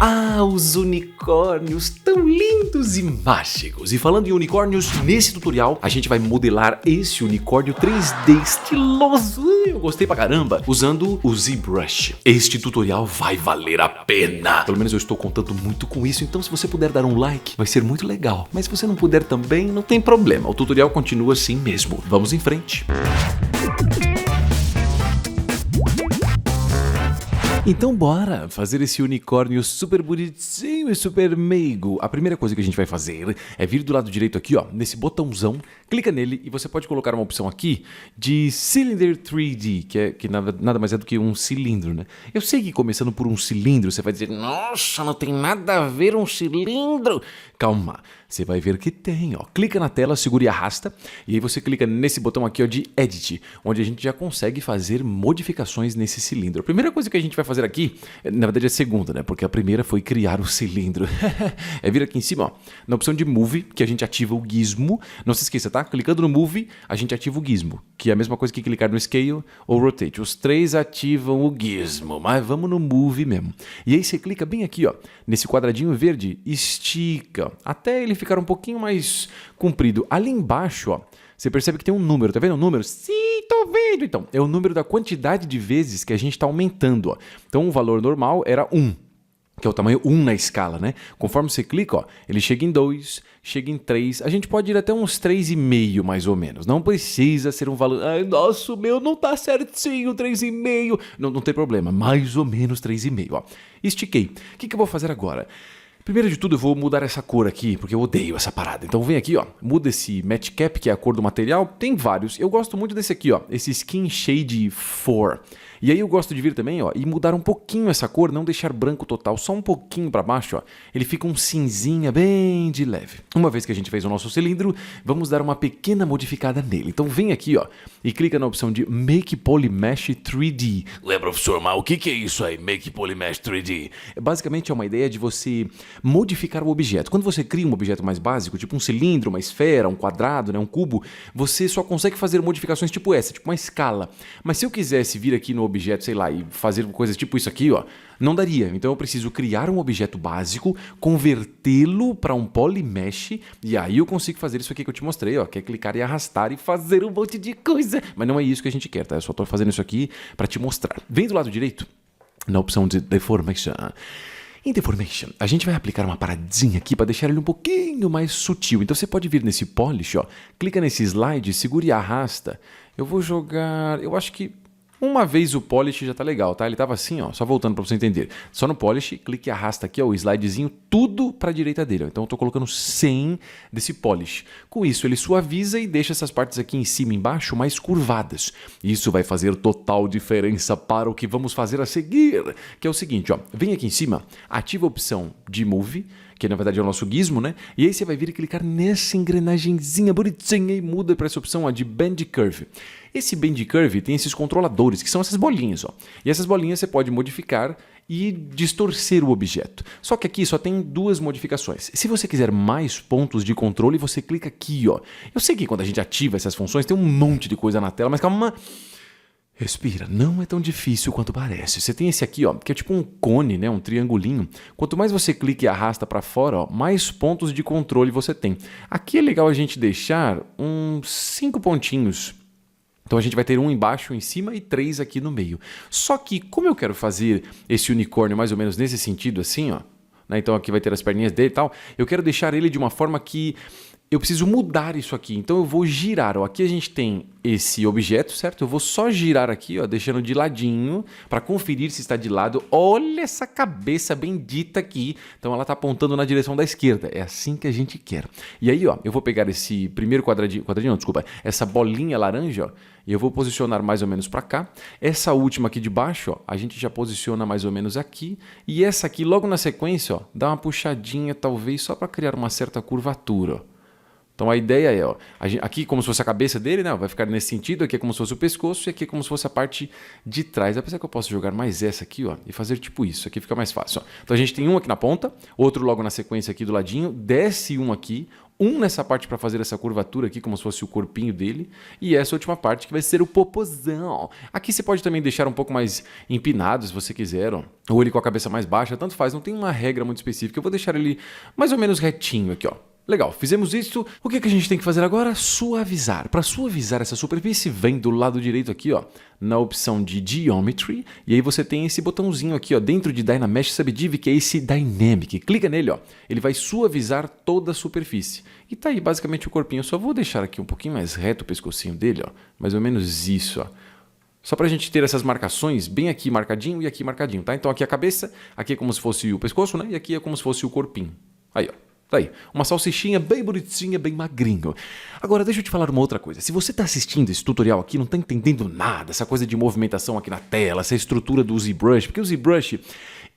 Ah, os unicórnios tão lindos e mágicos. E falando em unicórnios, nesse tutorial a gente vai modelar esse unicórnio 3D estiloso. Eu gostei pra caramba. Usando o ZBrush. Este tutorial vai valer a pena. Pelo menos eu estou contando muito com isso. Então se você puder dar um like, vai ser muito legal. Mas se você não puder também, não tem problema. O tutorial continua assim mesmo. Vamos em frente. Então bora fazer esse unicórnio super bonitinho e super meigo. A primeira coisa que a gente vai fazer é vir do lado direito aqui, ó, nesse botãozão, clica nele e você pode colocar uma opção aqui de Cylinder 3D, que nada mais é do que um cilindro, né? Eu sei que começando por um cilindro você vai dizer, nossa, não tem nada a ver um cilindro. Calma, você vai ver que tem, ó. Clica na tela, segura e arrasta, e aí você clica nesse botão aqui, ó, de Edit, onde a gente já consegue fazer modificações nesse cilindro. A primeira coisa que a gente vai fazer aqui, na verdade é a segunda, né? Porque a primeira foi criar o cilindro. É vir aqui em cima, ó, na opção de Move, que a gente ativa o gizmo. Não se esqueça, tá? Clicando no Move, a gente ativa o gizmo, que é a mesma coisa que clicar no Scale ou Rotate. Os três ativam o gizmo, mas vamos no Move mesmo. E aí você clica bem aqui, ó, nesse quadradinho verde, estica, até ele ficar um pouquinho mais comprido. Ali embaixo, ó, você percebe que tem um número, tá vendo o número? Sim, tô vendo! Então, é o número da quantidade de vezes que a gente está aumentando, ó. Então, o valor normal era 1, que é o tamanho 1 na escala, né? Conforme você clica, ó, ele chega em 2, chega em 3, a gente pode ir até uns 3,5 mais ou menos. Não precisa ser um valor, ai, nossa, o meu não tá certinho, 3,5. Não tem problema, mais ou menos 3,5, ó. Estiquei. O que eu vou fazer agora? Primeiro de tudo eu vou mudar essa cor aqui, porque eu odeio essa parada. Então vem aqui, ó, muda esse Match Cap, que é a cor do material. Tem vários, eu gosto muito desse aqui, ó, esse Skin Shade 4. E aí eu gosto de vir também, ó, e mudar um pouquinho essa cor, não deixar branco total, só um pouquinho para baixo, ó. Ele fica um cinzinha bem de leve. Uma vez que a gente fez o nosso cilindro, vamos dar uma pequena modificada nele. Então vem aqui, ó, e clica na opção de Make Polymesh 3D. Ué, professor, mas o que é isso aí, Make Polymesh 3D? Basicamente é uma ideia de você modificar o objeto. Quando você cria um objeto mais básico, tipo um cilindro, uma esfera, um quadrado, né, um cubo, você só consegue fazer modificações tipo essa, tipo uma escala. Mas se eu quisesse vir aqui no objeto, sei lá, e fazer coisas tipo isso aqui, ó, não daria. Então eu preciso criar um objeto básico, convertê-lo para um polymesh, e aí eu consigo fazer isso aqui que eu te mostrei, ó, que é clicar e arrastar e fazer um monte de coisa. Mas não é isso que a gente quer, tá? Eu só tô fazendo isso aqui para te mostrar. Vem do lado direito, na opção de Deformation. Em Deformation, a gente vai aplicar uma paradinha aqui para deixar ele um pouquinho mais sutil. Então você pode vir nesse Polish, ó, clica nesse slide, segura e arrasta. Eu vou jogar, eu acho que uma vez o Polish já tá legal, tá? Ele tava assim, ó, só voltando para você entender. Só no Polish, clique e arrasta aqui, ó, o slidezinho, tudo para a direita dele, ó. Então eu tô colocando 100 desse Polish. Com isso, ele suaviza e deixa essas partes aqui em cima e embaixo mais curvadas. Isso vai fazer total diferença para o que vamos fazer a seguir, que é o seguinte, ó. Vem aqui em cima, ativa a opção de Move, que na verdade é o nosso gizmo, né? E aí você vai vir e clicar nessa engrenagemzinha bonitinha e muda para essa opção, ó, de Bend Curve. Esse Bend Curve tem esses controladores, que são essas bolinhas, ó. E essas bolinhas você pode modificar e distorcer o objeto. Só que aqui só tem duas modificações. Se você quiser mais pontos de controle, você clica aqui, ó. Eu sei que quando a gente ativa essas funções tem um monte de coisa na tela, mas calma. Respira, não é tão difícil quanto parece. Você tem esse aqui, ó, que é tipo um cone, né, um triangulinho. Quanto mais você clica e arrasta para fora, ó, mais pontos de controle você tem. Aqui é legal a gente deixar uns 5 pontinhos. Então a gente vai ter um embaixo, em cima e 3 aqui no meio. Só que como eu quero fazer esse unicórnio mais ou menos nesse sentido assim, ó, né, então aqui vai ter as perninhas dele e tal, eu quero deixar ele de uma forma que eu preciso mudar isso aqui, então eu vou girar, ó. Aqui a gente tem esse objeto, certo? Eu vou só girar aqui, ó, deixando de ladinho, para conferir se está de lado. Olha essa cabeça bendita aqui, então ela está apontando na direção da esquerda, é assim que a gente quer. E aí, ó, eu vou pegar esse primeiro quadradinho não, desculpa, essa bolinha laranja, ó, e eu vou posicionar mais ou menos para cá. Essa última aqui de baixo, ó, a gente já posiciona mais ou menos aqui, e essa aqui logo na sequência, ó, dá uma puxadinha talvez só para criar uma certa curvatura, ó. Então a ideia é, ó, aqui como se fosse a cabeça dele, né? Vai ficar nesse sentido, aqui é como se fosse o pescoço e aqui é como se fosse a parte de trás. Apesar que eu posso jogar mais essa aqui, ó, e fazer tipo isso, aqui fica mais fácil, ó. Então a gente tem um aqui na ponta, outro logo na sequência aqui do ladinho, desce um aqui, um nessa parte para fazer essa curvatura aqui, como se fosse o corpinho dele, e essa última parte que vai ser o popozão. Aqui você pode também deixar um pouco mais empinado, se você quiser, ó, ou ele com a cabeça mais baixa, tanto faz, não tem uma regra muito específica. Eu vou deixar ele mais ou menos retinho aqui, ó. Legal, fizemos isso. O que a gente tem que fazer agora? Suavizar. Para suavizar essa superfície, vem do lado direito aqui, ó, na opção de Geometry, e aí você tem esse botãozinho aqui, ó, dentro de Dynamesh Subdiv, que é esse Dynamic. Clica nele, ó, ele vai suavizar toda a superfície. E tá aí basicamente o corpinho. Eu só vou deixar aqui um pouquinho mais reto o pescocinho dele, ó, mais ou menos isso, ó. Só pra gente ter essas marcações bem aqui marcadinho e aqui marcadinho, tá? Então aqui a cabeça, aqui é como se fosse o pescoço, né? E aqui é como se fosse o corpinho. Aí, ó. Tá aí, uma salsichinha bem bonitinha, bem magrinho. Agora, deixa eu te falar uma outra coisa. Se você está assistindo esse tutorial aqui, não está entendendo nada, essa coisa de movimentação aqui na tela, essa estrutura do ZBrush, porque o ZBrush,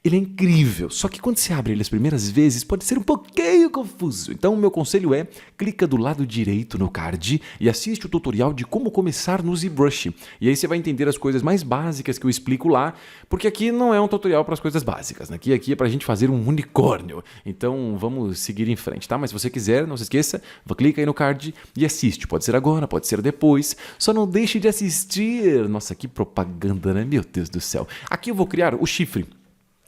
ele é incrível, só que quando você abre ele as primeiras vezes, pode ser um pouquinho confuso. Então, o meu conselho é, clica do lado direito no card e assiste o tutorial de como começar no ZBrush. E aí você vai entender as coisas mais básicas que eu explico lá, porque aqui não é um tutorial para as coisas básicas, né? Aqui é para a gente fazer um unicórnio. Então, vamos seguir em frente, tá? Mas se você quiser, não se esqueça, clica aí no card e assiste. Pode ser agora, pode ser depois. Só não deixe de assistir. Nossa, que propaganda, né? Meu Deus do céu. Aqui eu vou criar o chifre.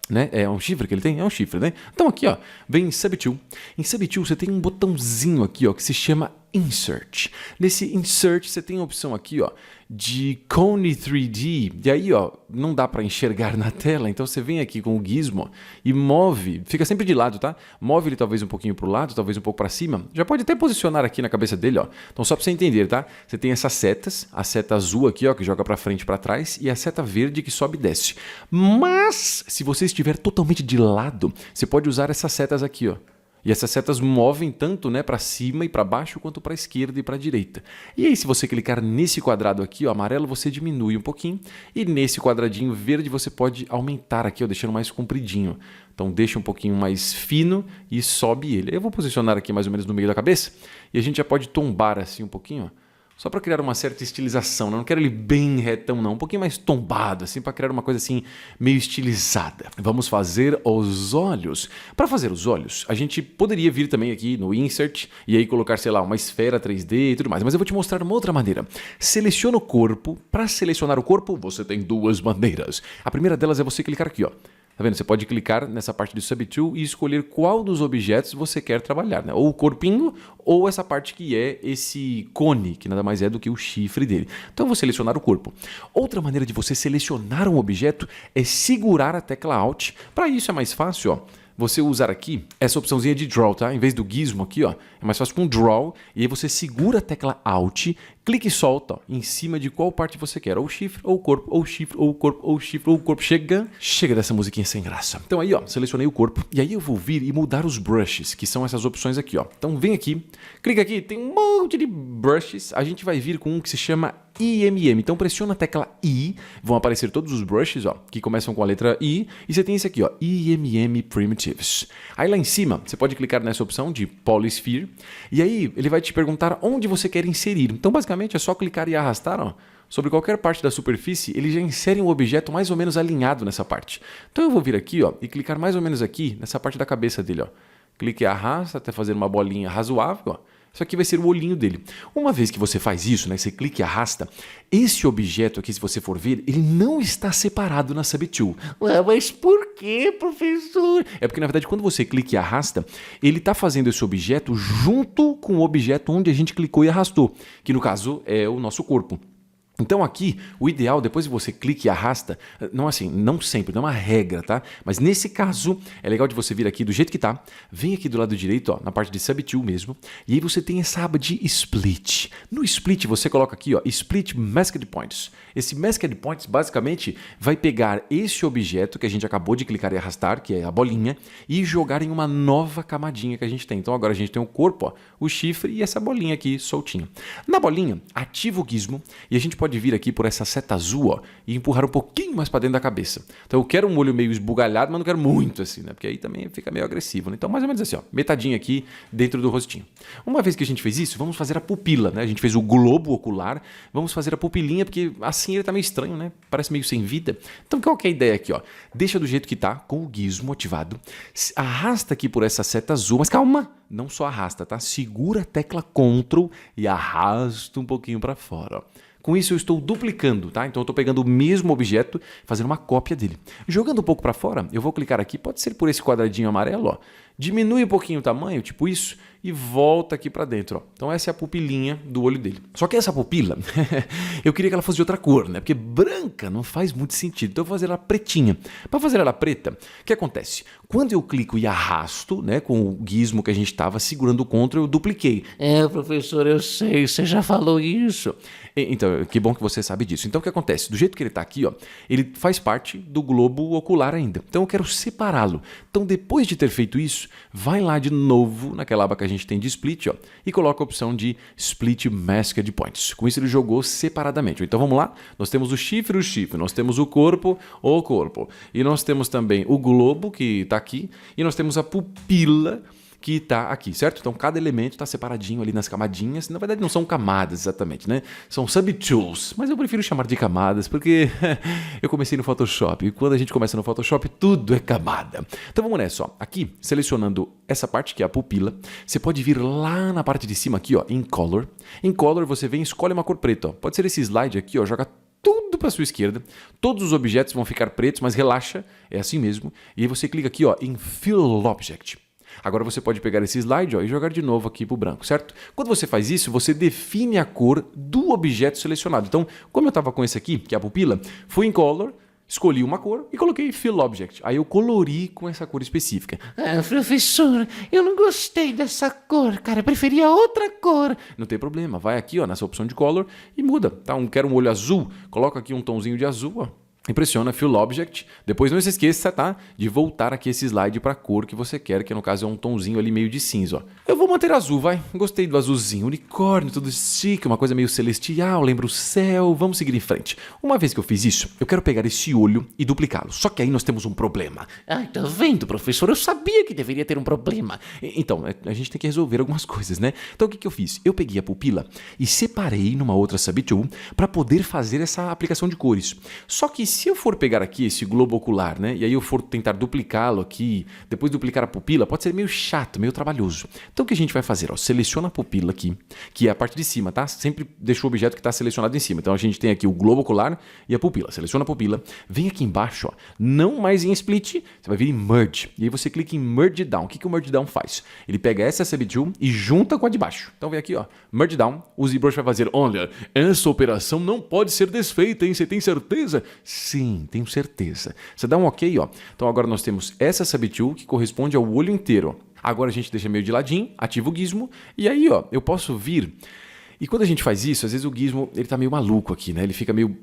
Né? É um chifre que ele tem? É um chifre, né? Então aqui, ó, vem em Subtool. Em Subtool você tem um botãozinho aqui, ó, que se chama Insert. Nesse Insert você tem a opção aqui, ó, de Cone 3D. E aí, ó, não dá para enxergar na tela, então você vem aqui com o gizmo e move, fica sempre de lado, tá? Move ele talvez um pouquinho pro lado, talvez um pouco para cima. Já pode até posicionar aqui na cabeça dele, ó. Então só para você entender, tá? Você tem essas setas, a seta azul aqui, ó, que joga para frente e para trás, e a seta verde que sobe e desce. Mas se você estiver totalmente de lado, você pode usar essas setas aqui, ó. E essas setas movem tanto, né, para cima e para baixo quanto para a esquerda e para a direita. E aí, se você clicar nesse quadrado aqui, ó, amarelo, você diminui um pouquinho. E nesse quadradinho verde você pode aumentar aqui, ó, deixando mais compridinho. Então deixa um pouquinho mais fino e sobe ele. Eu vou posicionar aqui mais ou menos no meio da cabeça. E a gente já pode tombar assim um pouquinho, ó. Só para criar uma certa estilização, né? Eu não quero ele bem retão não, um pouquinho mais tombado, assim, para criar uma coisa assim meio estilizada. Vamos fazer os olhos. Para fazer os olhos, a gente poderia vir também aqui no Insert e aí colocar, sei lá, uma esfera 3D e tudo mais, mas eu vou te mostrar uma outra maneira. Seleciona o corpo. Para selecionar o corpo, você tem duas maneiras. A primeira delas é você clicar aqui, ó. Tá vendo? Você pode clicar nessa parte de Subtool e escolher qual dos objetos você quer trabalhar, né? Ou o corpinho, ou essa parte que é esse cone, que nada mais é do que o chifre dele. Então eu vou selecionar o corpo. Outra maneira de você selecionar um objeto é segurar a tecla Alt. Para isso é mais fácil, ó. Você usar aqui essa opçãozinha de Draw, tá? Em vez do gizmo aqui, ó, é mais fácil com Draw. E aí você segura a tecla Alt, clica e solta, ó, em cima de qual parte você quer. Ou o chifre, ou o corpo, ou o chifre, ou o corpo, ou o chifre, ou o corpo. Chega dessa musiquinha sem graça. Então aí, ó, selecionei o corpo. E aí eu vou vir e mudar os brushes, que são essas opções aqui, ó. Então vem aqui, clica aqui, tem um monte de brushes. A gente vai vir com um que se chama IMM. Então pressiona a tecla I, vão aparecer todos os brushes, ó, que começam com a letra I, e você tem esse aqui, ó, IMM Primitives. Aí lá em cima, você pode clicar nessa opção de Polysphere, e aí ele vai te perguntar onde você quer inserir. Então basicamente é só clicar e arrastar, ó, sobre qualquer parte da superfície, ele já insere um objeto mais ou menos alinhado nessa parte. Então eu vou vir aqui, ó, e clicar mais ou menos aqui, nessa parte da cabeça dele, ó. Clique e arrasta até fazer uma bolinha razoável, ó. Isso aqui vai ser o olhinho dele. Uma vez que você faz isso, né, você clica e arrasta, esse objeto aqui, se você for ver, ele não está separado na Subtool. Ué, mas por quê, professor? É porque, na verdade, quando você clica e arrasta, ele está fazendo esse objeto junto com o objeto onde a gente clicou e arrastou, que no caso é o nosso corpo. Então aqui, o ideal, depois que você clica e arrasta, não assim, não sempre, não é uma regra, tá? Mas nesse caso, é legal de você vir aqui do jeito que tá, vem aqui do lado direito, ó, na parte de Subtool mesmo, e aí você tem essa aba de Split. No Split você coloca aqui, ó, Split Masked Points. Esse Masked Points basicamente vai pegar esse objeto que a gente acabou de clicar e arrastar, que é a bolinha, e jogar em uma nova camadinha que a gente tem. Então agora a gente tem o corpo, ó, o chifre e essa bolinha aqui soltinha. Na bolinha, ativa o gizmo e a gente pode pode vir aqui por essa seta azul, ó, e empurrar um pouquinho mais para dentro da cabeça. Então eu quero um olho meio esbugalhado, mas não quero muito assim, né? Porque aí também fica meio agressivo, né? Então mais ou menos assim, ó, metadinha aqui dentro do rostinho. Uma vez que a gente fez isso, vamos fazer a pupila, né? A gente fez o globo ocular, vamos fazer a pupilinha, porque assim ele tá meio estranho, né? Parece meio sem vida. Então qual que é a ideia aqui, ó? Deixa do jeito que tá, com o gizmo ativado. Arrasta aqui por essa seta azul, mas calma! Não só arrasta, tá? Segura a tecla Ctrl e arrasta um pouquinho para fora, ó. Com isso eu estou duplicando, tá? Então eu estou pegando o mesmo objeto, fazendo uma cópia dele. Jogando um pouco para fora, eu vou clicar aqui, pode ser por esse quadradinho amarelo, ó. Diminui um pouquinho o tamanho, tipo isso, e volta aqui para dentro, ó. Então essa é a pupilinha do olho dele. Só que essa pupila, eu queria que ela fosse de outra cor, né? Porque branca não faz muito sentido. Então eu vou fazer ela pretinha. Para fazer ela preta, o que acontece? Quando eu clico e arrasto, né, com o gizmo que a gente estava segurando o Ctrl, eu dupliquei. Professor, eu sei, você já falou isso. Então, que bom que você sabe disso. Então, o que acontece? Do jeito que ele está aqui, ó, ele faz parte do globo ocular ainda. Então, eu quero separá-lo. Então, depois de ter feito isso, vai lá de novo naquela aba que a gente tem de split, ó, e coloca a opção de Split Masked Points. Com isso, ele jogou separadamente. Então, vamos lá. Nós temos o chifre, nós temos o corpo, e nós temos também o globo, que está aqui, e nós temos a pupila, que está aqui, certo? Então cada elemento está separadinho ali nas camadinhas. Na verdade não são camadas exatamente, né? São subtools, mas eu prefiro chamar de camadas porque eu comecei no Photoshop e quando a gente começa no Photoshop tudo é camada. Então vamos nessa, ó. Aqui, selecionando essa parte que é a pupila, você pode vir lá na parte de cima aqui, ó, em Color. Em Color você vem e escolhe uma cor preta, ó. Pode ser esse slide aqui, ó, joga tudo para sua esquerda. Todos os objetos vão ficar pretos, mas relaxa, é assim mesmo. E aí você clica aqui, ó, em Fill Object. Agora você pode pegar esse slide, ó, e jogar de novo aqui para o branco, certo? Quando você faz isso, você define a cor do objeto selecionado. Então, como eu estava com esse aqui, que é a pupila, fui em Color, escolhi uma cor e coloquei Fill Object. Aí eu colori com essa cor específica. Professor, eu não gostei dessa cor, cara. Eu preferia outra cor. Não tem problema. Vai aqui, ó, nessa opção de Color e muda. Tá? Quero um olho azul, coloca aqui um tomzinho de azul, ó. Impressiona, Fill Object. Depois não se esqueça, tá? De voltar aqui esse slide para a cor que você quer, que no caso é um tomzinho ali meio de cinza, ó. Eu vou manter azul, vai. Gostei do azulzinho, unicórnio, tudo chique, uma coisa meio celestial, lembra o céu. Vamos seguir em frente. Uma vez que eu fiz isso, eu quero pegar esse olho e duplicá-lo. Só que aí nós temos um problema. Ai, tá vendo, professor? Eu sabia que deveria ter um problema. Então, a gente tem que resolver algumas coisas, né? Então o que eu fiz? Eu peguei a pupila e separei numa outra subtool para poder fazer essa aplicação de cores. Só que se eu for pegar aqui esse globo ocular, né, e aí eu for tentar duplicá-lo aqui, depois duplicar a pupila, pode ser meio chato, meio trabalhoso. Então o que a gente vai fazer? Ó, seleciona a pupila aqui, que é a parte de cima, tá? Sempre deixa o objeto que está selecionado em cima. Então a gente tem aqui o globo ocular e a pupila. Seleciona a pupila, vem aqui embaixo, ó, não mais em split, você vai vir em merge. E aí você clica em merge down. O que o merge down faz? Ele pega essa subtool e junta com a de baixo. Então vem aqui, ó, merge down, o ZBrush vai fazer, olha, essa operação não pode ser desfeita, hein? Você tem certeza? Sim, tenho certeza. Você dá um ok, ó. Então agora nós temos essa subtool que corresponde ao olho inteiro. Agora a gente deixa meio de ladinho, ativa o gizmo e aí, ó, eu posso vir. E quando a gente faz isso, às vezes o gizmo, ele tá meio maluco aqui, né? Ele fica meio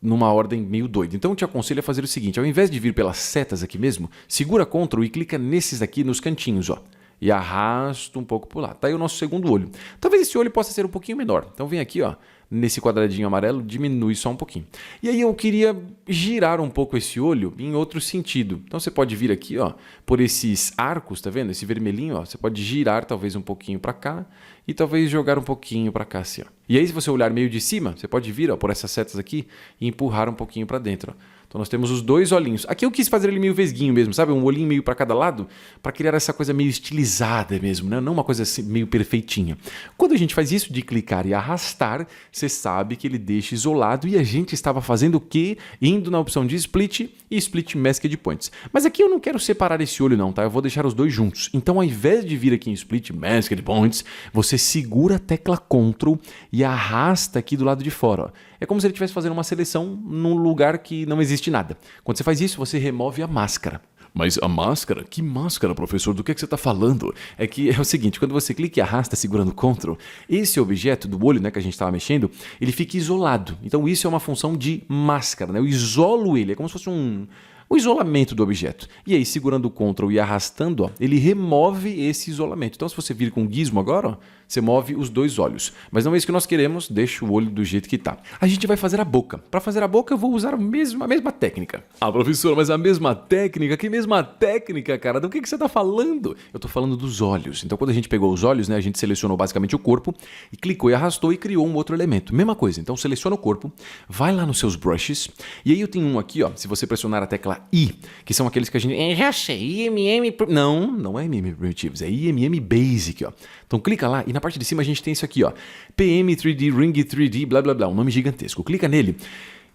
numa ordem meio doida. Então eu te aconselho a fazer o seguinte, ao invés de vir pelas setas aqui mesmo, segura Ctrl e clica nesses aqui nos cantinhos, ó. E arrasta um pouco por lá. Tá aí o nosso segundo olho. Talvez esse olho possa ser um pouquinho menor. Então vem aqui, ó, nesse quadradinho amarelo, diminui só um pouquinho. E aí eu queria girar um pouco esse olho em outro sentido. Então você pode vir aqui, ó, por esses arcos, tá vendo? Esse vermelhinho, ó, você pode girar talvez um pouquinho para cá e talvez jogar um pouquinho para cá assim, ó. E aí se você olhar meio de cima, você pode vir, ó, por essas setas aqui e empurrar um pouquinho para dentro, ó. Então nós temos os dois olhinhos. Aqui eu quis fazer ele meio vesguinho mesmo, sabe? Um olhinho meio para cada lado, para criar essa coisa meio estilizada mesmo, né? Não uma coisa assim, meio perfeitinha. Quando a gente faz isso de clicar e arrastar, você sabe que ele deixa isolado e a gente estava fazendo o quê? Indo na opção de Split e Split Masked Points. Mas aqui eu não quero separar esse olho não, tá? Eu vou deixar os dois juntos. Então ao invés de vir aqui em Split Masked Points, você segura a tecla Ctrl e arrasta aqui do lado de fora, ó. É como se ele estivesse fazendo uma seleção num lugar que não existe nada. Quando você faz isso, você remove a máscara. Mas a máscara? Que máscara, professor? Do que você está falando? É que é o seguinte, quando você clica e arrasta segurando Ctrl, esse objeto do olho, né, que a gente estava mexendo, ele fica isolado. Então isso é uma função de máscara, né? Eu isolo ele, é como se fosse o isolamento do objeto. E aí, segurando o Ctrl e arrastando, ó, ele remove esse isolamento. Então, se você vir com o gizmo agora, ó, você move os dois olhos. Mas não é isso que nós queremos, deixa o olho do jeito que tá. A gente vai fazer a boca. Para fazer a boca eu vou usar a mesma técnica. Ah, professor, mas a mesma técnica? Que mesma técnica, cara? Do que você tá falando? Eu tô falando dos olhos. Então quando a gente pegou os olhos, né, a gente selecionou basicamente o corpo e clicou e arrastou e criou um outro elemento. Mesma coisa, então seleciona o corpo, vai lá nos seus brushes e aí eu tenho um aqui, ó, se você pressionar a tecla I, que são aqueles que a gente... Já sei, IMM... Não é IMM Primitives, é IMM Basic, ó. Então clica lá e na parte de cima a gente tem isso aqui, ó, PM 3D, Ring 3D, blá blá blá, um nome gigantesco. Clica nele.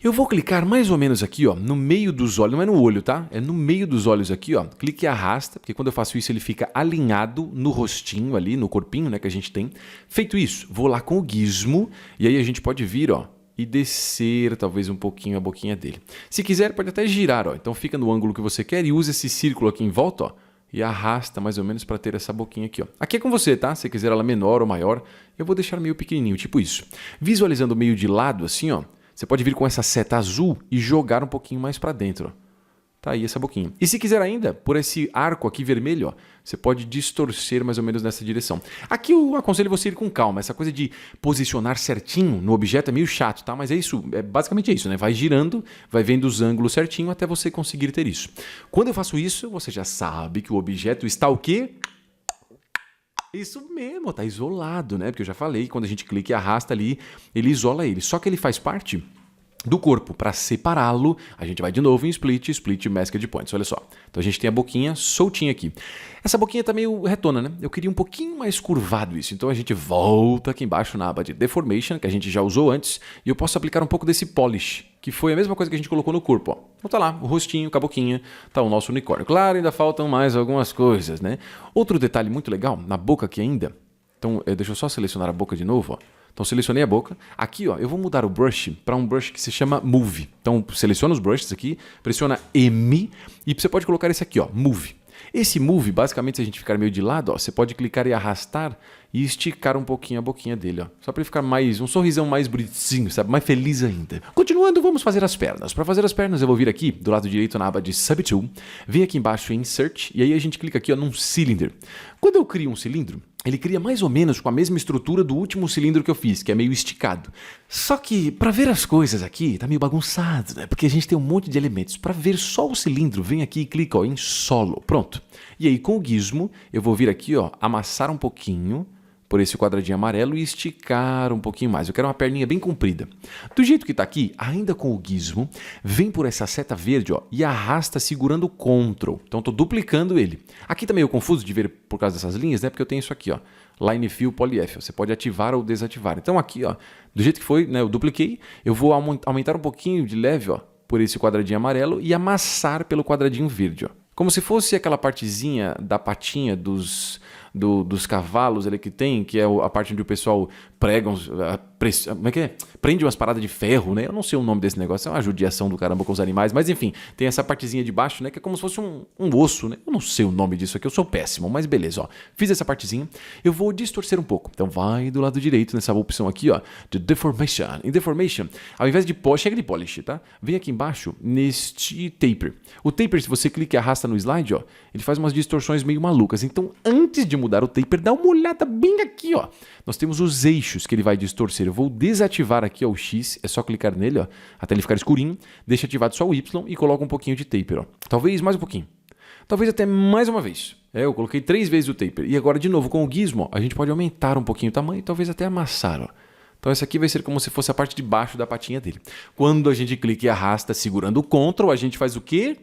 Eu vou clicar mais ou menos aqui, ó, no meio dos olhos, não é no olho, tá? É no meio dos olhos aqui, ó. Clique e arrasta, porque quando eu faço isso ele fica alinhado no rostinho ali, no corpinho, né, que a gente tem. Feito isso, vou lá com o gizmo e aí a gente pode vir, ó, e descer talvez um pouquinho a boquinha dele. Se quiser, pode até girar, ó. Então fica no ângulo que você quer e usa esse círculo aqui em volta, ó, e arrasta mais ou menos para ter essa boquinha aqui, ó. Aqui é com você, tá? Se quiser ela menor ou maior, eu vou deixar meio pequenininho, tipo isso. Visualizando meio de lado assim, ó. Você pode vir com essa seta azul e jogar um pouquinho mais para dentro. Ó. Tá aí essa boquinha. E se quiser ainda, por esse arco aqui vermelho, ó, você pode distorcer mais ou menos nessa direção. Aqui eu aconselho você ir com calma. Essa coisa de posicionar certinho no objeto é meio chato, tá? Mas é isso, basicamente é isso, né? Vai girando, vai vendo os ângulos certinho até você conseguir ter isso. Quando eu faço isso, você já sabe que o objeto está o quê? Isso mesmo, tá isolado, né? Porque eu já falei, quando a gente clica e arrasta ali, ele isola ele. Só que ele faz parte do corpo. Para separá-lo, a gente vai de novo em Split, Masked Points. Olha só. Então a gente tem a boquinha soltinha aqui. Essa boquinha tá meio retona, né? Eu queria um pouquinho mais curvado isso. Então a gente volta aqui embaixo na aba de Deformation, que a gente já usou antes, e eu posso aplicar um pouco desse Polish, que foi a mesma coisa que a gente colocou no corpo, ó. Então tá lá, o rostinho, com a boquinha, tá o nosso unicórnio. Claro, ainda faltam mais algumas coisas, né? Outro detalhe muito legal, na boca aqui ainda. Então, deixa eu só selecionar a boca de novo, ó. Então, selecionei a boca. Aqui, ó, eu vou mudar o brush para um brush que se chama Move. Então, seleciona os brushes aqui, pressiona M e você pode colocar esse aqui, ó, Move. Esse Move, basicamente, se a gente ficar meio de lado, ó, você pode clicar e arrastar e esticar um pouquinho a boquinha dele, ó. Só para ele ficar mais, um sorrisão mais bonitinho, sabe? Mais feliz ainda. Continuando, vamos fazer as pernas. Para fazer as pernas, eu vou vir aqui, do lado direito, na aba de Subtool, vem aqui embaixo em Insert, e aí a gente clica aqui, ó, num Cylinder. Quando eu crio um cilindro, ele cria mais ou menos com a mesma estrutura do último cilindro que eu fiz, que é meio esticado. Só que, para ver as coisas aqui, tá meio bagunçado, né? Porque a gente tem um monte de elementos. Para ver só o cilindro, vem aqui e clica, ó, em Solo. Pronto. E aí, com o gizmo, eu vou vir aqui, ó, amassar um pouquinho por esse quadradinho amarelo e esticar um pouquinho mais. Eu quero uma perninha bem comprida. Do jeito que está aqui, ainda com o gizmo, vem por essa seta verde, ó, e arrasta segurando o Ctrl. Então estou duplicando ele. Aqui está meio confuso de ver por causa dessas linhas, né? Porque eu tenho isso aqui, ó, Line Fill Polyf. Você pode ativar ou desativar. Então aqui, ó, do jeito que foi, né, eu dupliquei, eu vou aumentar um pouquinho de leve, ó, por esse quadradinho amarelo e amassar pelo quadradinho verde, ó. Como se fosse aquela partezinha da patinha dos cavalos ali que tem, que é a parte onde o pessoal prega uns... como é que é? Prende umas paradas de ferro, né? Eu não sei o nome desse negócio, é uma judiação do caramba com os animais, mas enfim, tem essa partezinha de baixo, né? Que é como se fosse um osso, né? Eu não sei o nome disso aqui, eu sou péssimo, mas beleza, ó. Fiz essa partezinha, eu vou distorcer um pouco. Então vai do lado direito nessa opção aqui, ó, de Deformation. Em Deformation, ao invés de Polish, chega de Polish, tá? Vem aqui embaixo neste Taper. O Taper, se você clica e arrasta no slide, ó, ele faz umas distorções meio malucas. Então, antes de mudar o Taper, dá uma olhada bem aqui, ó. Nós temos os eixos que ele vai distorcer. Eu vou desativar aqui, ó, o X, é só clicar nele, ó, até ele ficar escurinho. Deixa ativado só o Y e coloca um pouquinho de Taper, ó. Talvez mais um pouquinho. Talvez até mais uma vez. Eu coloquei 3 vezes o Taper. E agora, de novo, com o gizmo, ó, a gente pode aumentar um pouquinho o tamanho e talvez até amassar, ó. Então essa aqui vai ser como se fosse a parte de baixo da patinha dele. Quando a gente clica e arrasta segurando o Ctrl, a gente faz o quê?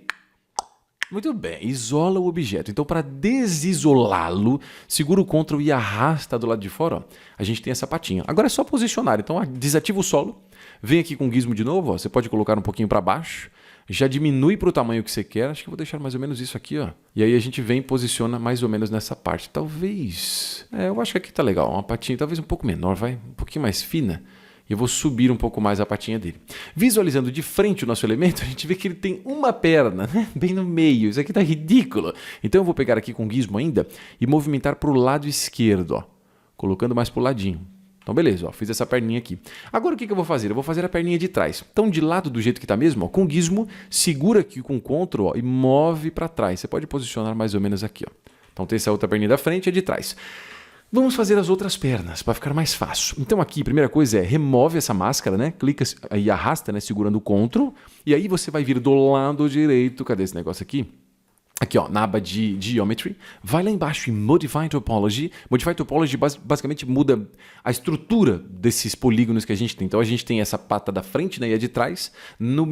Muito bem, isola o objeto. Então, para desisolá-lo, segura o Ctrl e arrasta do lado de fora, ó, a gente tem essa patinha. Agora é só posicionar. Então, ó, desativa o solo, vem aqui com o gizmo de novo, ó, você pode colocar um pouquinho para baixo, já diminui para o tamanho que você quer. Acho que eu vou deixar mais ou menos isso aqui, ó. E aí a gente vem e posiciona mais ou menos nessa parte. Talvez... eu acho que aqui tá legal. Uma patinha talvez um pouco menor, vai? Um pouquinho mais fina. E eu vou subir um pouco mais a patinha dele. Visualizando de frente o nosso elemento, a gente vê que ele tem uma perna, né? Bem no meio. Isso aqui tá ridículo. Então eu vou pegar aqui com o gizmo ainda e movimentar para o lado esquerdo, ó, colocando mais para o ladinho. Então beleza, ó, fiz essa perninha aqui. Agora o que eu vou fazer? Eu vou fazer a perninha de trás. Então de lado do jeito que está mesmo, ó, com o gizmo, segura aqui com o Ctrl, ó, e move para trás. Você pode posicionar mais ou menos aqui, ó. Então tem essa outra perninha da frente e a de trás. Vamos fazer as outras pernas para ficar mais fácil. Então aqui, a primeira coisa é remove essa máscara, né? Clica e arrasta, né? Segurando o Ctrl. E aí você vai vir do lado direito. Cadê esse negócio aqui? Aqui, ó, na aba de Geometry, vai lá embaixo em Modify Topology. Modify Topology basicamente muda a estrutura desses polígonos que a gente tem. Então a gente tem essa pata da frente, né, e a de trás na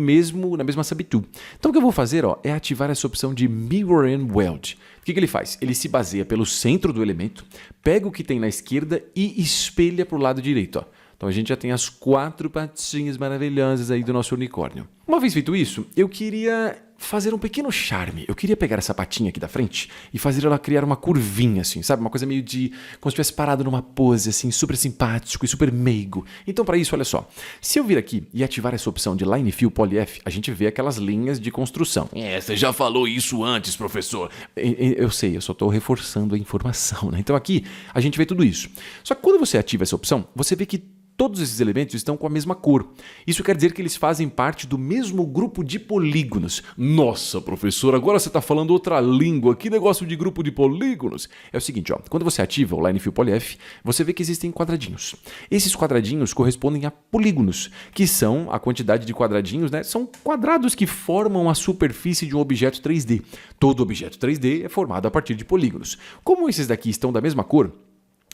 mesma subtool. Então o que eu vou fazer, ó, é ativar essa opção de Mirror and Weld. O que ele faz? Ele se baseia pelo centro do elemento, pega o que tem na esquerda e espelha para o lado direito, ó. Então a gente já tem as 4 patinhas maravilhosas aí do nosso unicórnio. Uma vez feito isso, eu queria fazer um pequeno charme. Eu queria pegar essa patinha aqui da frente e fazer ela criar uma curvinha, assim, sabe? Uma coisa meio de... como se estivesse parado numa pose, assim, super simpático e super meigo. Então, para isso, olha só. Se eu vir aqui e ativar essa opção de Line Fill Polyf, a gente vê aquelas linhas de construção. Você já falou isso antes, professor. Eu sei, eu só estou reforçando a informação, né? Então aqui a gente vê tudo isso. Só que quando você ativa essa opção, você vê que todos esses elementos estão com a mesma cor. Isso quer dizer que eles fazem parte do mesmo grupo de polígonos. Nossa, professor, agora você está falando outra língua. Que negócio de grupo de polígonos? É o seguinte, ó, quando você ativa o Line Fill Polyf, você vê que existem quadradinhos. Esses quadradinhos correspondem a polígonos, que são a quantidade de quadradinhos, né? São quadrados que formam a superfície de um objeto 3D. Todo objeto 3D é formado a partir de polígonos. Como esses daqui estão da mesma cor,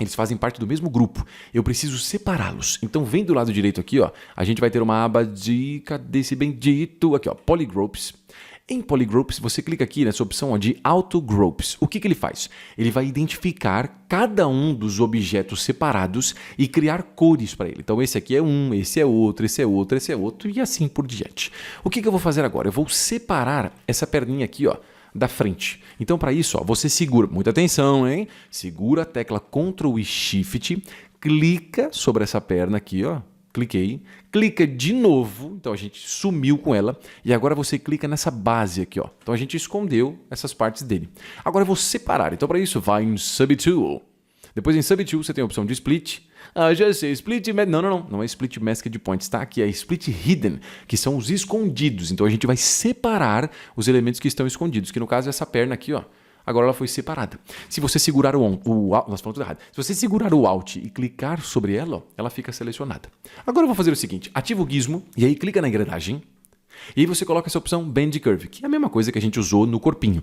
eles fazem parte do mesmo grupo. Eu preciso separá-los. Então vem do lado direito aqui, ó. A gente vai ter uma aba de... cadê esse bendito? Aqui, ó. Polygroups. Em Polygroups, você clica aqui nessa opção ó, de Auto Groups. O que ele faz? Ele vai identificar cada um dos objetos separados e criar cores para ele. Então esse aqui é um, esse é outro, esse é outro, esse é outro e assim por diante. O que eu vou fazer agora? Eu vou separar essa perninha aqui, ó, da frente. Então, para isso, ó, você segura, muita atenção, hein? Segura a tecla Ctrl e Shift, clica sobre essa perna aqui, ó. Cliquei, clica de novo, então a gente sumiu com ela, e agora você clica nessa base aqui, ó. Então a gente escondeu essas partes dele. Agora eu vou separar, então para isso vai em Subtool. Depois em Subtool você tem a opção de Split. Ah, já sei, Split... Não é Split Masked Points, tá? Aqui é Split Hidden, que são os escondidos. Então a gente vai separar os elementos que estão escondidos, que no caso é essa perna aqui, ó. Agora ela foi separada. Se você segurar nós falamos tudo errado. Se você segurar o Alt e clicar sobre ela, ó, ela fica selecionada. Agora eu vou fazer o seguinte, ativa o gizmo e aí clica na engrenagem. E aí você coloca essa opção Bend Curve, que é a mesma coisa que a gente usou no corpinho.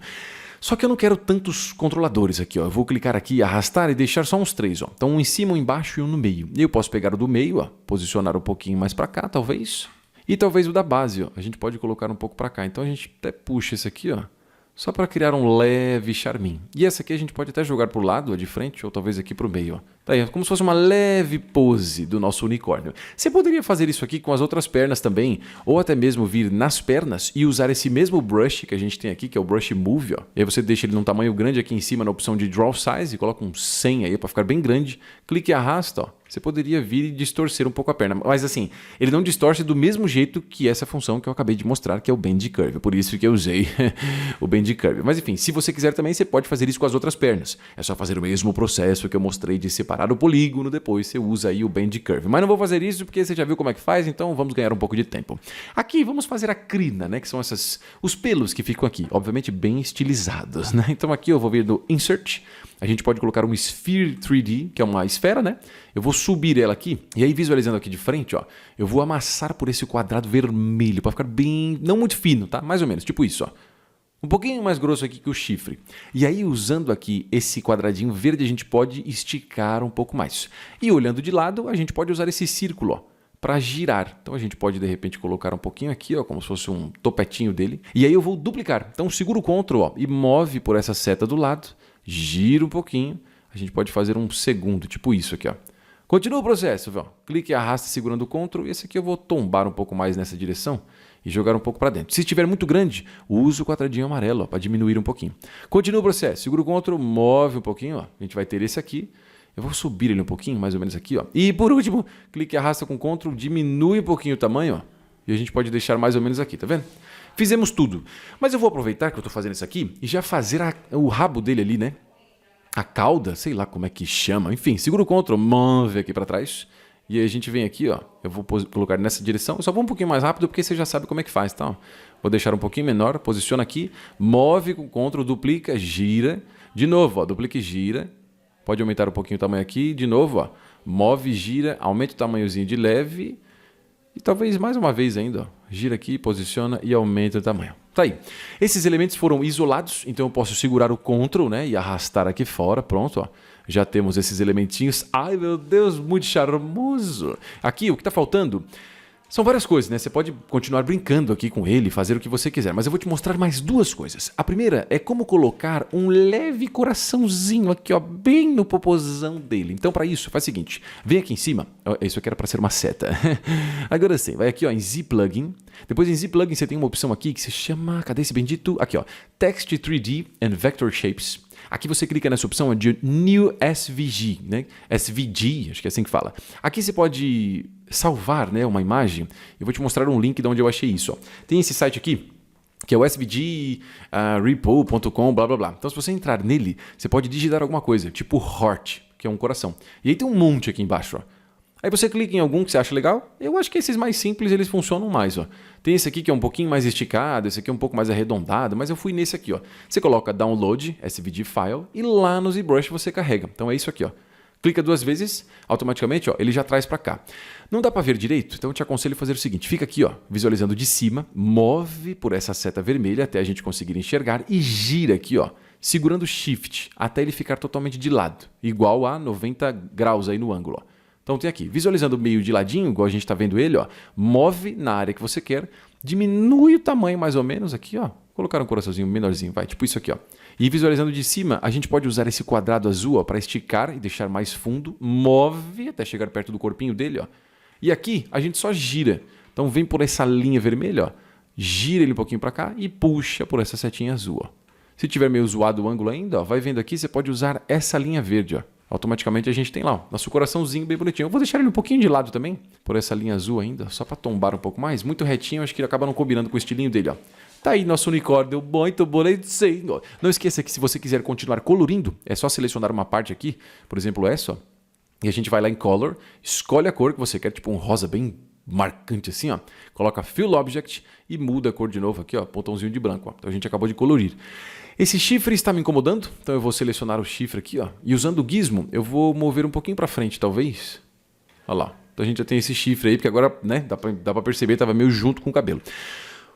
Só que eu não quero tantos controladores aqui, ó. Eu vou clicar aqui, arrastar e deixar só uns 3, ó. Então um em cima, um embaixo e um no meio. E eu posso pegar o do meio, ó, posicionar um pouquinho mais para cá, talvez. E talvez o da base, ó. A gente pode colocar um pouco para cá. Então a gente até puxa esse aqui, ó. Só para criar um leve charminho. E essa aqui a gente pode até jogar para o lado, ó, de frente, ou talvez aqui para o meio. Ó. Tá aí, como se fosse uma leve pose do nosso unicórnio. Você poderia fazer isso aqui com as outras pernas também, ou até mesmo vir nas pernas e usar esse mesmo brush que a gente tem aqui, que é o Brush Move. Ó. E aí você deixa ele num tamanho grande aqui em cima na opção de Draw Size e coloca um 100 aí para ficar bem grande. Clique e arrasta, ó. Você poderia vir e distorcer um pouco a perna. Mas assim, ele não distorce do mesmo jeito que essa função que eu acabei de mostrar, que é o Bend Curve. Por isso que eu usei o Bend Curve. Mas enfim, se você quiser também, você pode fazer isso com as outras pernas. É só fazer o mesmo processo que eu mostrei de separar o polígono, depois você usa aí o Bend Curve. Mas não vou fazer isso porque você já viu como é que faz, então vamos ganhar um pouco de tempo. Aqui vamos fazer a crina, né? Que são os pelos que ficam aqui, obviamente bem estilizados, né? Então aqui eu vou vir do Insert. A gente pode colocar um Sphere 3D, que é uma esfera, né? Eu vou subir ela aqui, e aí visualizando aqui de frente, ó, eu vou amassar por esse quadrado vermelho, para ficar bem, não muito fino, tá? Mais ou menos, tipo isso, ó. Um pouquinho mais grosso aqui que o chifre. E aí, usando aqui esse quadradinho verde, a gente pode esticar um pouco mais. E olhando de lado, a gente pode usar esse círculo, ó, para girar. Então a gente pode, de repente, colocar um pouquinho aqui, ó, como se fosse um topetinho dele. E aí eu vou duplicar. Então segura o Ctrl, ó, e move por essa seta do lado, gira um pouquinho. A gente pode fazer um segundo, tipo isso aqui, ó. Continua o processo, ó. Clique e arrasta segurando o Ctrl. E esse aqui eu vou tombar um pouco mais nessa direção e jogar um pouco para dentro. Se estiver muito grande, use o quadradinho amarelo para diminuir um pouquinho. Continua o processo. Segura o Ctrl, move um pouquinho. Ó. A gente vai ter esse aqui. Eu vou subir ele um pouquinho, mais ou menos aqui. Ó. E por último, clique e arrasta com Ctrl, diminui um pouquinho o tamanho. Ó. E a gente pode deixar mais ou menos aqui, tá vendo? Fizemos tudo. Mas eu vou aproveitar que eu estou fazendo isso aqui e já fazer o rabo dele ali, né? A cauda, sei lá como é que chama. Enfim, segura o Ctrl, move aqui para trás. E aí a gente vem aqui, ó. Eu vou colocar nessa direção. Eu só vou um pouquinho mais rápido porque você já sabe como é que faz, tá? Vou deixar um pouquinho menor, posiciona aqui, move com o Ctrl, duplica, gira. De novo, ó, duplica e gira. Pode aumentar um pouquinho o tamanho aqui. De novo, ó. Move, gira, aumenta o tamanhozinho de leve. E talvez mais uma vez ainda, ó. Gira aqui, posiciona e aumenta o tamanho. Tá aí. Esses elementos foram isolados, então eu posso segurar o Ctrl, né, e arrastar aqui fora. Pronto, ó. Já temos esses elementinhos. Ai, meu Deus, muito charmoso. Aqui, o que está faltando são várias coisas, né? Você pode continuar brincando aqui com ele, fazer o que você quiser, mas eu vou te mostrar mais duas coisas. A primeira é como colocar um leve coraçãozinho aqui, ó, bem no popozão dele. Então, para isso, faz o seguinte, vem aqui em cima, isso aqui era para ser uma seta. Agora sim, vai aqui, ó, em Z Plugin. Depois em Z Plugin você tem uma opção aqui que se chama, cadê esse bendito? Aqui, ó, Text 3D and Vector Shapes. Aqui você clica nessa opção de New SVG, né? SVG, acho que é assim que fala. Aqui você pode salvar, né, uma imagem. Eu vou te mostrar um link de onde eu achei isso. Ó. Tem esse site aqui, que é o svgrepo.com, blá blá blá. Então se você entrar nele, você pode digitar alguma coisa, tipo heart, que é um coração. E aí tem um monte aqui embaixo, ó. Aí você clica em algum que você acha legal. Eu acho que esses mais simples, eles funcionam mais, ó. Tem esse aqui que é um pouquinho mais esticado, esse aqui é um pouco mais arredondado, mas eu fui nesse aqui, ó. Você coloca download, SVG file, e lá no ZBrush você carrega. Então é isso aqui, ó. Clica 2 vezes, automaticamente, ó, ele já traz para cá. Não dá para ver direito, então eu te aconselho a fazer o seguinte. Fica aqui, ó, visualizando de cima, move por essa seta vermelha até a gente conseguir enxergar e gira aqui, ó, segurando o Shift até ele ficar totalmente de lado, igual a 90 graus aí no ângulo, ó. Então tem aqui, visualizando meio de ladinho, igual a gente está vendo ele, ó, move na área que você quer, diminui o tamanho mais ou menos aqui, ó, colocar um coraçãozinho menorzinho, vai, tipo isso aqui, ó. E visualizando de cima, a gente pode usar esse quadrado azul para esticar e deixar mais fundo, move até chegar perto do corpinho dele, ó. E aqui a gente só gira, então vem por essa linha vermelha, ó, gira ele um pouquinho para cá e puxa por essa setinha azul, ó. Se tiver meio zoado o ângulo ainda, ó, vai vendo aqui, você pode usar essa linha verde, ó. Automaticamente a gente tem lá, ó, nosso coraçãozinho bem bonitinho. Eu vou deixar ele um pouquinho de lado também, por essa linha azul ainda, só para tombar um pouco mais. Muito retinho, acho que ele acaba não combinando com o estilinho dele, ó. Tá aí nosso unicórnio muito bonitinho. Não esqueça que se você quiser continuar colorindo, é só selecionar uma parte aqui, por exemplo essa, ó, e a gente vai lá em Color, escolhe a cor que você quer, tipo um rosa bem marcante assim, ó. Coloca Fill Object e muda a cor de novo aqui, ó, botãozinho de branco, ó. Então a gente acabou de colorir. Esse chifre está me incomodando, então eu vou selecionar o chifre aqui, ó. E usando o gizmo, eu vou mover um pouquinho para frente, talvez. Olha lá. Então a gente já tem esse chifre aí, porque agora, né, dá para perceber, estava meio junto com o cabelo.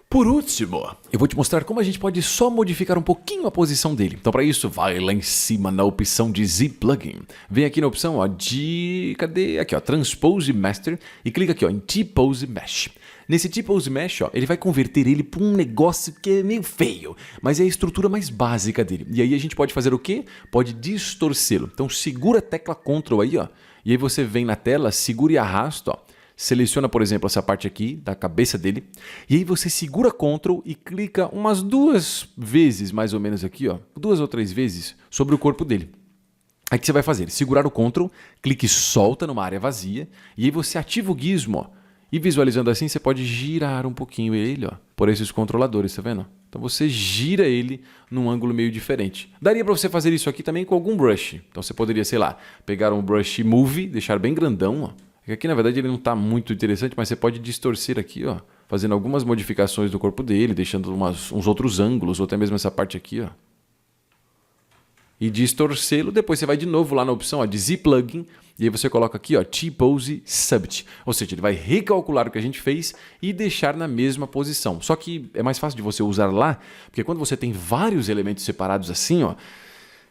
Por último, eu vou te mostrar como a gente pode só modificar um pouquinho a posição dele. Então para isso, vai lá em cima na opção de Z Plugin. Vem aqui na opção, ó, de... Cadê? Aqui, ó, Transpose Master e clica aqui, ó, em T-Pose Mesh. Nesse T-Pose Mesh, ó, ele vai converter ele para um negócio que é meio feio, mas é a estrutura mais básica dele. E aí a gente pode fazer o quê? Pode distorcê-lo. Então segura a tecla Ctrl aí, ó, e aí você vem na tela, segura e arrasta, ó. Seleciona, por exemplo, essa parte aqui da cabeça dele. E aí você segura Ctrl e clica umas 2 vezes, mais ou menos aqui, ó, 2 ou 3 vezes sobre o corpo dele. Aí o que você vai fazer? Segurar o Ctrl, clique e solta numa área vazia. E aí você ativa o gizmo, ó. E visualizando assim, você pode girar um pouquinho ele, ó, por esses controladores, tá vendo? Então você gira ele num ângulo meio diferente. Daria para você fazer isso aqui também com algum brush. Então você poderia, sei lá, pegar um brush Movie, deixar bem grandão, ó. Aqui, na verdade, ele não está muito interessante, mas você pode distorcer aqui, ó, fazendo algumas modificações do corpo dele, deixando uns outros ângulos, ou até mesmo essa parte aqui, ó. E distorcê-lo, depois você vai de novo lá na opção, ó, de Z Plugin, e aí você coloca aqui, ó, T-Pose Subit. Ou seja, ele vai recalcular o que a gente fez e deixar na mesma posição. Só que é mais fácil de você usar lá, porque quando você tem vários elementos separados assim, ó,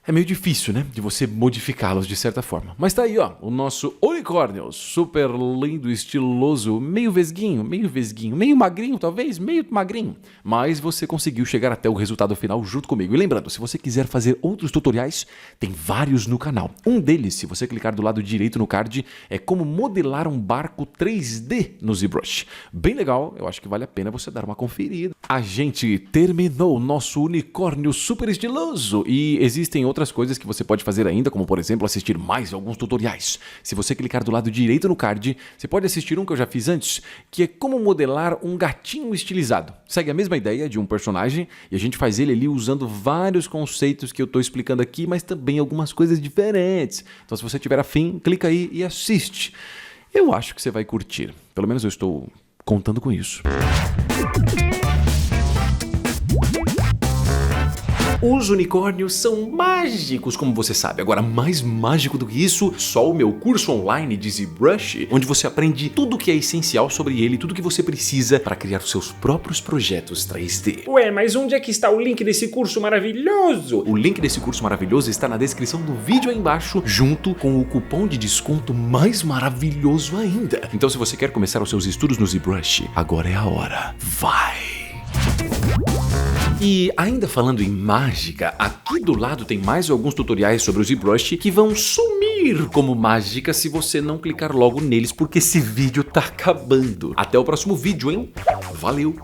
é meio difícil, né, de você modificá-los de certa forma. Mas tá aí, ó, o nosso unicórnio, super lindo, estiloso, meio vesguinho, meio magrinho talvez, meio magrinho. Mas você conseguiu chegar até o resultado final junto comigo. E lembrando, se você quiser fazer outros tutoriais, tem vários no canal. Um deles, se você clicar do lado direito no card, é como modelar um barco 3D no ZBrush. Bem legal, eu acho que vale a pena você dar uma conferida. A gente terminou o nosso unicórnio super estiloso e existem outras coisas que você pode fazer ainda, como por exemplo assistir mais alguns tutoriais. Se você clicar do lado direito no card, você pode assistir um que eu já fiz antes, que é como modelar um gatinho estilizado. Segue a mesma ideia de um personagem e a gente faz ele ali usando vários conceitos que eu estou explicando aqui, mas também algumas coisas diferentes. Então se você tiver afim, clica aí e assiste. Eu acho que você vai curtir. Pelo menos eu estou contando com isso. Os unicórnios são mágicos, como você sabe. Agora, mais mágico do que isso, só o meu curso online de ZBrush, onde você aprende tudo o que é essencial sobre ele, tudo que você precisa para criar os seus próprios projetos 3D. Ué, mas onde é que está o link desse curso maravilhoso? O link desse curso maravilhoso está na descrição do vídeo aí embaixo, junto com o cupom de desconto mais maravilhoso ainda. Então, se você quer começar os seus estudos no ZBrush, agora é a hora. Vai! E ainda falando em mágica, aqui do lado tem mais alguns tutoriais sobre o ZBrush que vão sumir como mágica se você não clicar logo neles, porque esse vídeo tá acabando. Até o próximo vídeo, hein? Valeu!